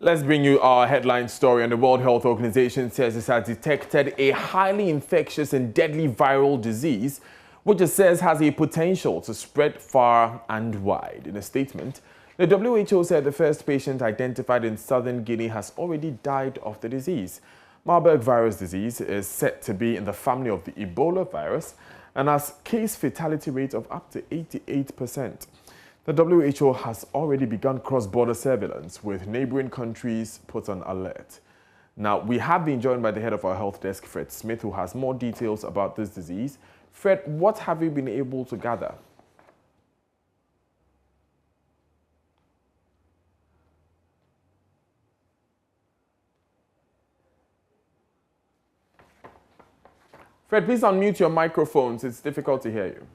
Let's bring you our headline story. And the World Health Organization says it has detected a highly infectious and deadly viral disease, which it says has a potential to spread far and wide. In a statement, the WHO said the first patient identified in southern Guinea has already died of the disease. Marburg virus disease is said to be in the family of the Ebola virus and has case fatality rate of up to 88%. The WHO has already begun cross-border surveillance with neighboring countries put on alert. Now, we have been joined by the head of our health desk, Fred Smith, who has more details about this disease. Fred, what have you been able to gather? Fred, please unmute your microphones. It's difficult to hear you.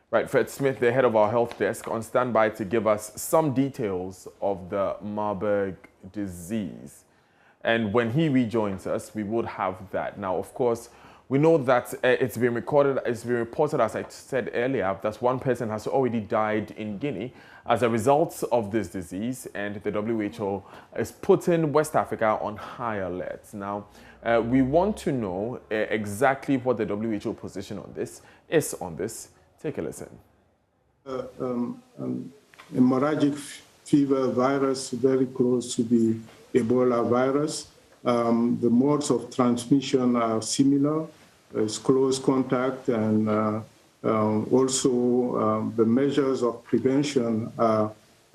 Right, Fred Smith, the head of our health desk, on standby to give us some details of the Marburg disease. And when he rejoins us, we would have that. Now, of course, we know that it's been reported, as I said earlier, that one person has already died in Guinea as a result of this disease, and the WHO is putting West Africa on high alert. Now, we want to know exactly what the WHO position on this is. Take a listen. Hemorrhagic fever virus, very close to the Ebola virus. The modes of transmission are similar. It's close contact, and also the measures of prevention are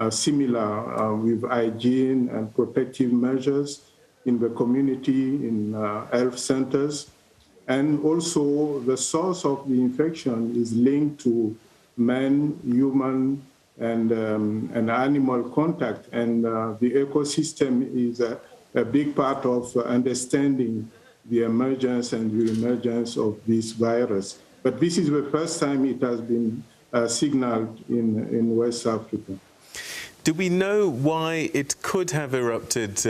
similar with hygiene and protective measures in the community, in health centers. And also the source of the infection is linked to man, human, and animal contact. And the ecosystem is a big part of understanding the emergence and re-emergence of this virus. But this is the first time it has been signaled in West Africa. Do we know why it could have erupted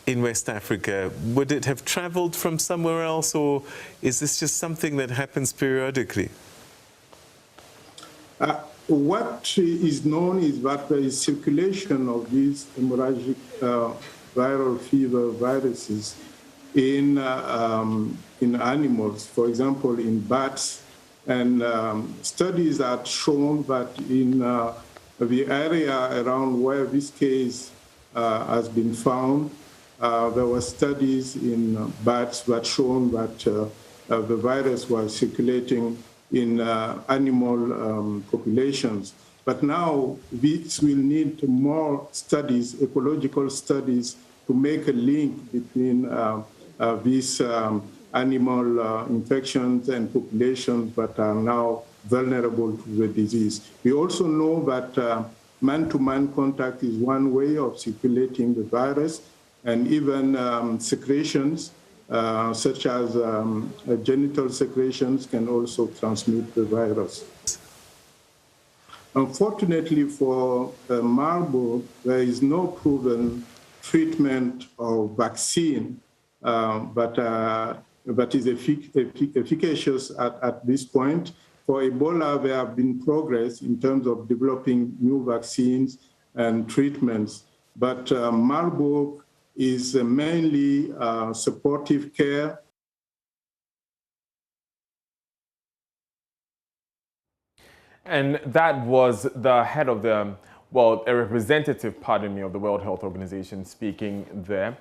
in West Africa? Would it have traveled from somewhere else, or is this just something that happens periodically? What is known is that there is circulation of these hemorrhagic viral fever viruses in animals, for example, in bats. And studies have shown that in the area around where this case has been found, there were studies in bats that shown that the virus was circulating in animal populations. But now this will need more studies, ecological studies, to make a link between these animal infections and populations that are now vulnerable to the disease. We also know that man-to-man contact is one way of circulating the virus, and even secretions, such as genital secretions, can also transmit the virus. Unfortunately for Marburg, there is no proven treatment or vaccine that is efficacious at this point. For Ebola, there have been progress in terms of developing new vaccines and treatments, but Marburg is mainly supportive care. And that was the head of the, a representative, of the World Health Organization speaking there.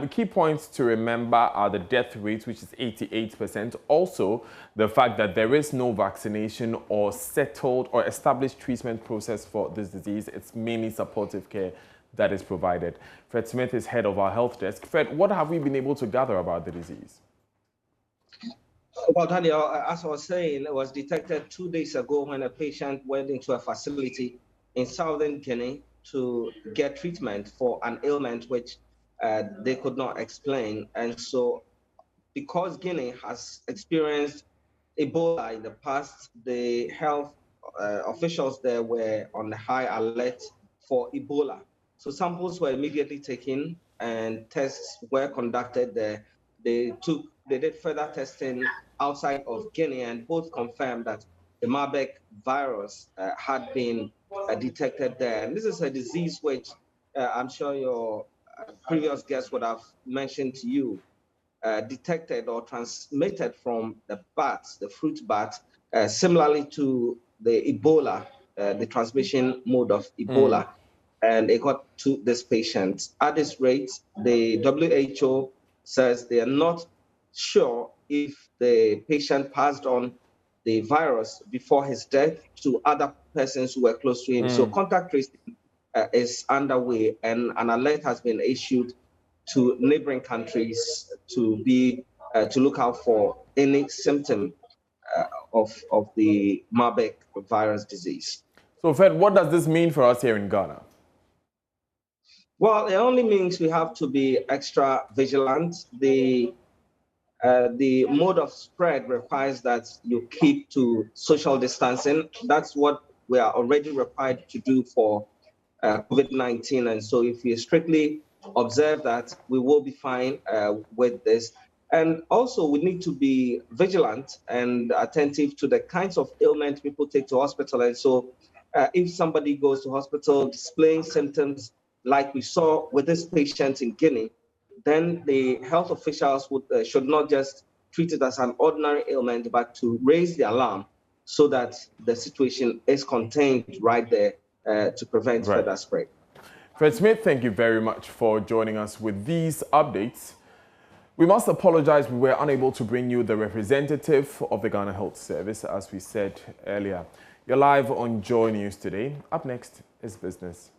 Key points to remember are the death rate, which is 88%. Also, the fact that there is no vaccination or settled or established treatment process for this disease. It's mainly supportive care that is provided. Fred Smith is head of our health desk. Fred, what have we been able to gather about the disease? Well, Daniel, as I was saying, it was detected 2 days ago when a patient went into a facility in southern Guinea to get treatment for an ailment which they could not explain. And so because Guinea has experienced Ebola in the past, the health officials there were on high alert for Ebola. So samples were immediately taken and tests were conducted there. They did further testing outside of Guinea, and both confirmed that the Marburg virus had been detected there. And this is a disease which I'm sure your previous guests would have mentioned to you, detected or transmitted from the bats, the fruit bat, similarly to the Ebola, the transmission mode of Ebola. And it got to this patient. At this rate, the WHO says they are not sure if the patient passed on the virus before his death to other persons who were close to him. So contact tracing is underway, and an alert has been issued to neighboring countries to look out for any symptom of the Marburg virus disease. So, Fred, what does this mean for us here in Ghana? Well, it only means we have to be extra vigilant. The mode of spread requires that you keep to social distancing. That's what we are already required to do for COVID-19. And so if we strictly observe that, we will be fine with this. And also, we need to be vigilant and attentive to the kinds of ailments people take to hospital. And so if somebody goes to hospital displaying symptoms like we saw with this patient in Guinea, then the health officials should not just treat it as an ordinary ailment, but to raise the alarm so that the situation is contained right there to prevent further spread. Fred Smith, thank you very much for joining us with these updates. We must apologize, we were unable to bring you the representative of the Ghana Health Service, as we said earlier. You're live on Joy News today. Up next is business.